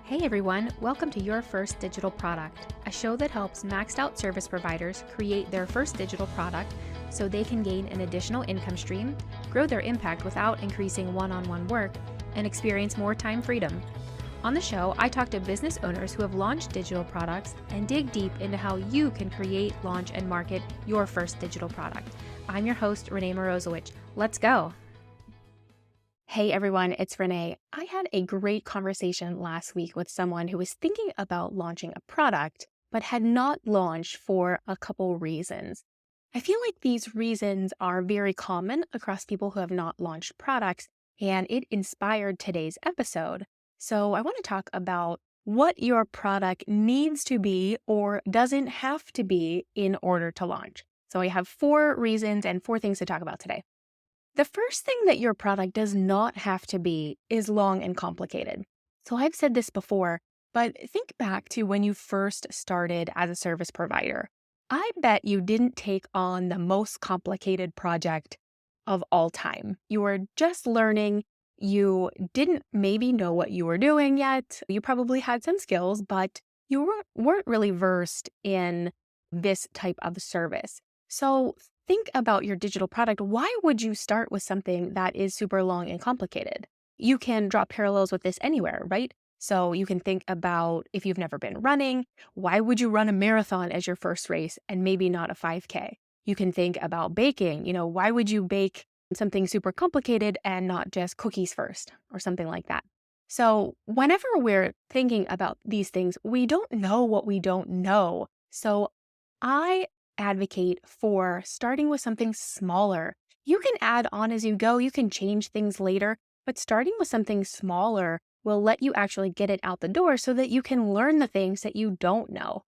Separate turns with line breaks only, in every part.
Hey everyone, welcome to Your First Digital Product, a show that helps maxed out service providers create their first digital product so they can gain an additional income stream, grow their impact without increasing one-on-one work, and experience more time freedom. On the show, I talk to business owners who have launched digital products and dig deep into how you can create, launch, and market your first digital product. I'm your host, Renee Morozowicz. Let's go. Hey everyone, it's Renee. I had a great conversation last week with someone who was thinking about launching a product, but had not launched for a couple reasons. I feel like these reasons are very common across people who have not launched products, and it inspired today's episode. So I want to talk about what your product needs to be or doesn't have to be in order to launch. So I have 4 reasons and 4 things to talk about today. The first thing that your product does not have to be is long and complicated. So I've said this before, but think back to when you first started as a service provider. I bet you didn't take on the most complicated project of all time. You were just learning. You didn't maybe know what you were doing yet. You probably had some skills, but you weren't really versed in this type of service. So think about your digital product. Why would you start with something that is super long and complicated? You can draw parallels with this anywhere, right? So you can think about if you've never been running, why would you run a marathon as your first race and maybe not a 5K? You can think about baking. Why would you bake something super complicated and not just cookies first or something like that? So whenever we're thinking about these things, we don't know what we don't know. So I advocate for starting with something smaller. You can add on as you go, you can change things later, but starting with something smaller will let you actually get it out the door so that you can learn the things that you don't know.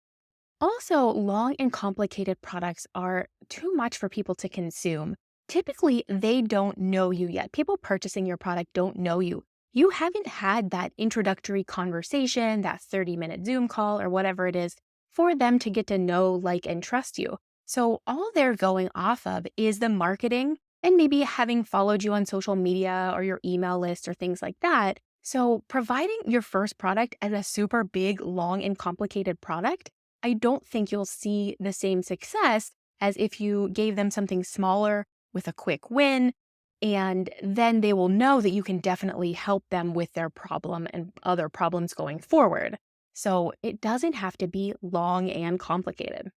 Also, long and complicated products are too much for people to consume. Typically, they don't know you yet. People purchasing your product don't know you. You haven't had that introductory conversation, that 30-minute Zoom call or whatever it is, for them to get to know, like, and trust you. So all they're going off of is the marketing and maybe having followed you on social media or your email list or things like that. So providing your first product as a super big, long, and complicated product, I don't think you'll see the same success as if you gave them something smaller with a quick win, and then they will know that you can definitely help them with their problem and other problems going forward. So it doesn't have to be long and complicated.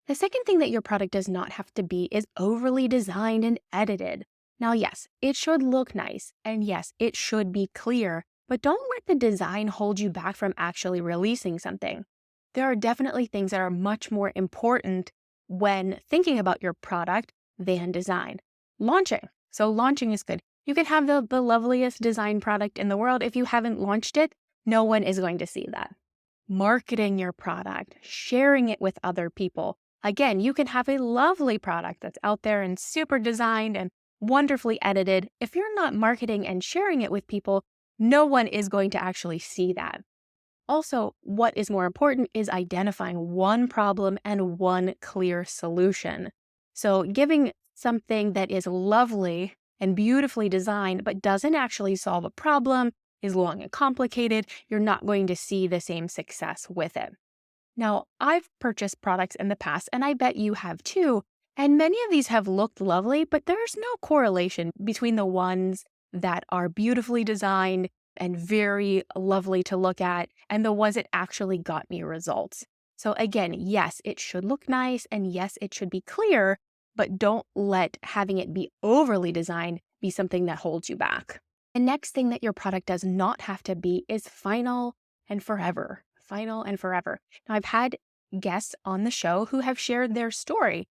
The second thing that your product does not have to be is overly designed and edited. Now, yes, it should look nice, and yes, it should be clear, but don't let the design hold you back from actually releasing something. There are definitely things that are much more important when thinking about your product than design. Launching. So launching is good. You can have the loveliest design product in the world. If you haven't launched it, no one is going to see that. Marketing your product, sharing it with other people. Again, you can have a lovely product that's out there and super designed and wonderfully edited. If you're not marketing and sharing it with people, no one is going to actually see that. Also, what is more important is identifying one problem and one clear solution. So giving something that is lovely and beautifully designed but doesn't actually solve a problem, is long and complicated, you're not going to see the same success with it. Now, I've purchased products in the past, and I bet you have too, and many of these have looked lovely, but there's no correlation between the ones that are beautifully designed and very lovely to look at and the ones that actually got me results. So again, yes, it should look nice, and yes, it should be clear, but don't let having it be overly designed be something that holds you back. The next thing that your product does not have to be is final and forever. Final and forever. Now, I've had guests on the show who have shared their story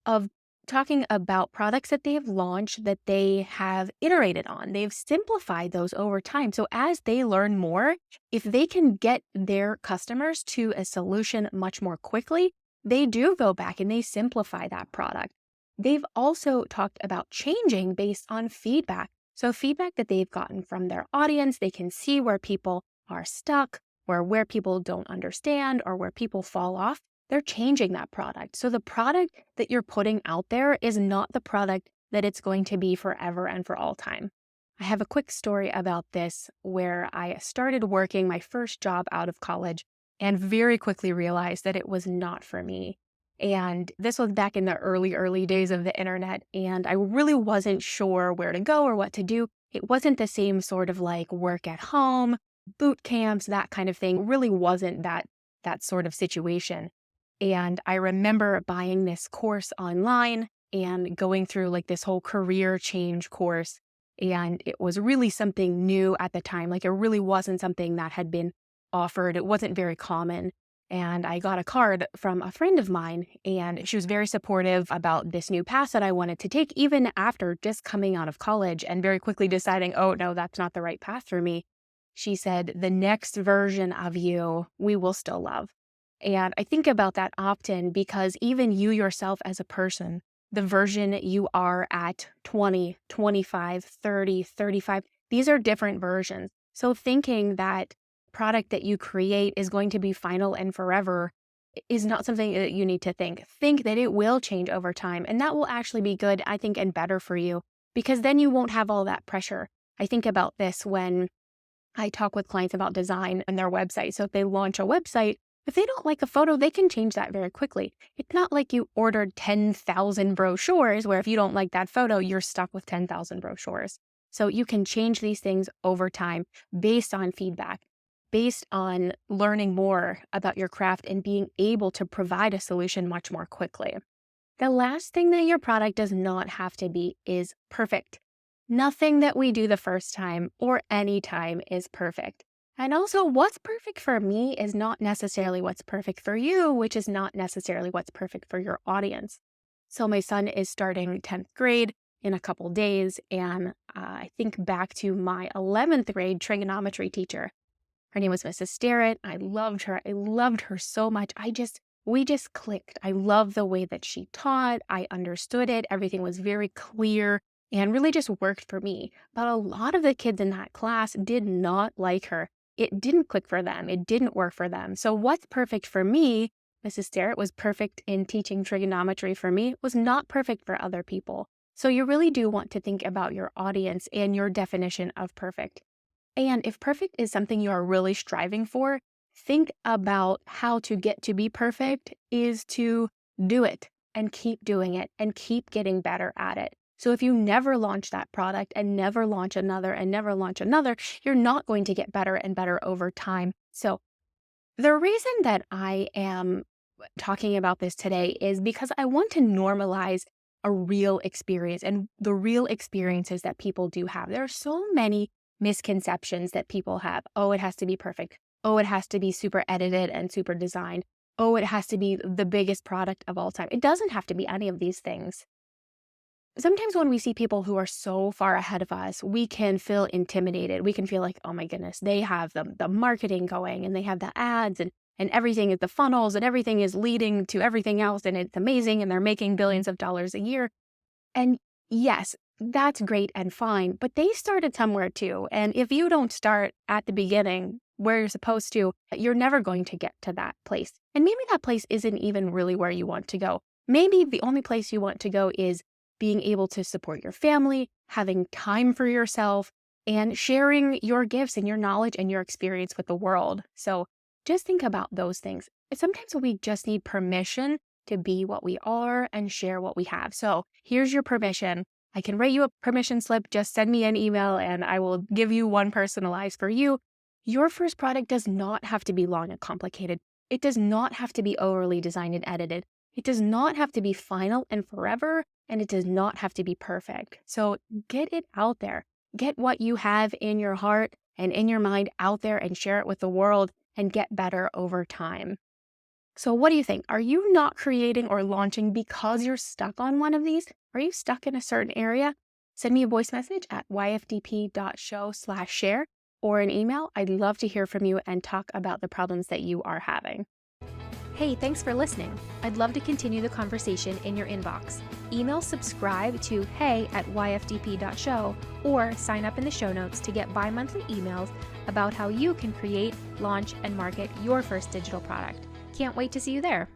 of talking about products that they have launched that they have iterated on. They've simplified those over time. So as they learn more, if they can get their customers to a solution much more quickly, they do go back and they simplify that product. They've also talked about changing based on feedback. So feedback that they've gotten from their audience, they can see where people are stuck or where people don't understand or where people fall off. They're changing that product. So the product that you're putting out there is not the product that it's going to be forever and for all time. I have a quick story about this where I started working my first job out of college and very quickly realized that it was not for me. And this was back in the early days of the internet, and I really wasn't sure where to go or what to do. It wasn't the same sort of like work at home, boot camps, that kind of thing. It really wasn't that sort of situation. And I remember buying this course online and going through like this whole career change course. And it was really something new at the time. Like it really wasn't something that had been offered. It wasn't very common. And I got a card from a friend of mine, and she was very supportive about this new path that I wanted to take, even after just coming out of college and very quickly deciding, oh, no, that's not the right path for me. She said, the next version of you, we will still love. And I think about that often because even you yourself as a person, the version you are at 20, 25, 30, 35, these are different versions. So thinking that product that you create is going to be final and forever is not something that you need to think. Think that it will change over time, and that will actually be good, I think, and better for you, because then you won't have all that pressure. I think about this when I talk with clients about design and their website. So if they launch a website, if they don't like a photo, they can change that very quickly. It's not like you ordered 10,000 brochures where if you don't like that photo, you're stuck with 10,000 brochures. So you can change these things over time based on feedback, based on learning more about your craft and being able to provide a solution much more quickly. The last thing that your product does not have to be is perfect. Nothing that we do the first time or any time is perfect. And also, what's perfect for me is not necessarily what's perfect for you, which is not necessarily what's perfect for your audience. So my son is starting 10th grade in a couple days, and I think back to my 11th grade trigonometry teacher. Her name was Mrs. Starrett. I loved her. I loved her so much. We just clicked. I loved the way that she taught. I understood it. Everything was very clear and really just worked for me. But a lot of the kids in that class did not like her. It didn't click for them. It didn't work for them. So what's perfect for me, Mrs. Starrett was perfect in teaching trigonometry for me, was not perfect for other people. So you really do want to think about your audience and your definition of perfect. And if perfect is something you are really striving for, think about how to get to be perfect is to do it and keep doing it and keep getting better at it. So if you never launch that product and never launch another and never launch another, you're not going to get better and better over time. So the reason that I am talking about this today is because I want to normalize a real experience and the real experiences that people do have. There are so many misconceptions that people have. Oh, it has to be perfect. Oh, it has to be super edited and super designed. Oh, it has to be the biggest product of all time. It doesn't have to be any of these things. Sometimes when we see people who are so far ahead of us, we can feel intimidated. We can feel like, oh my goodness, they have the marketing going and they have the ads and everything is the funnels and everything is leading to everything else and it's amazing and they're making billions of dollars a year. And yes, that's great and fine, but they started somewhere too. And if you don't start at the beginning where you're supposed to, you're never going to get to that place. And maybe that place isn't even really where you want to go. Maybe the only place you want to go is being able to support your family, having time for yourself, and sharing your gifts and your knowledge and your experience with the world. So just think about those things. Sometimes we just need permission to be what we are and share what we have. So here's your permission. I can write you a permission slip. Just send me an email and I will give you one personalized for you. Your first product does not have to be long and complicated. It does not have to be overly designed and edited. It does not have to be final and forever, and it does not have to be perfect. So get it out there. Get what you have in your heart and in your mind out there and share it with the world and get better over time. So what do you think? Are you not creating or launching because you're stuck on one of these? Are you stuck in a certain area? Send me a voice message at yfdp.show/share or an email. I'd love to hear from you and talk about the problems that you are having. Hey, thanks for listening. I'd love to continue the conversation in your inbox. Email subscribe to hey@yfdp.show or sign up in the show notes to get bi-monthly emails about how you can create, launch, and market your first digital product. Can't wait to see you there.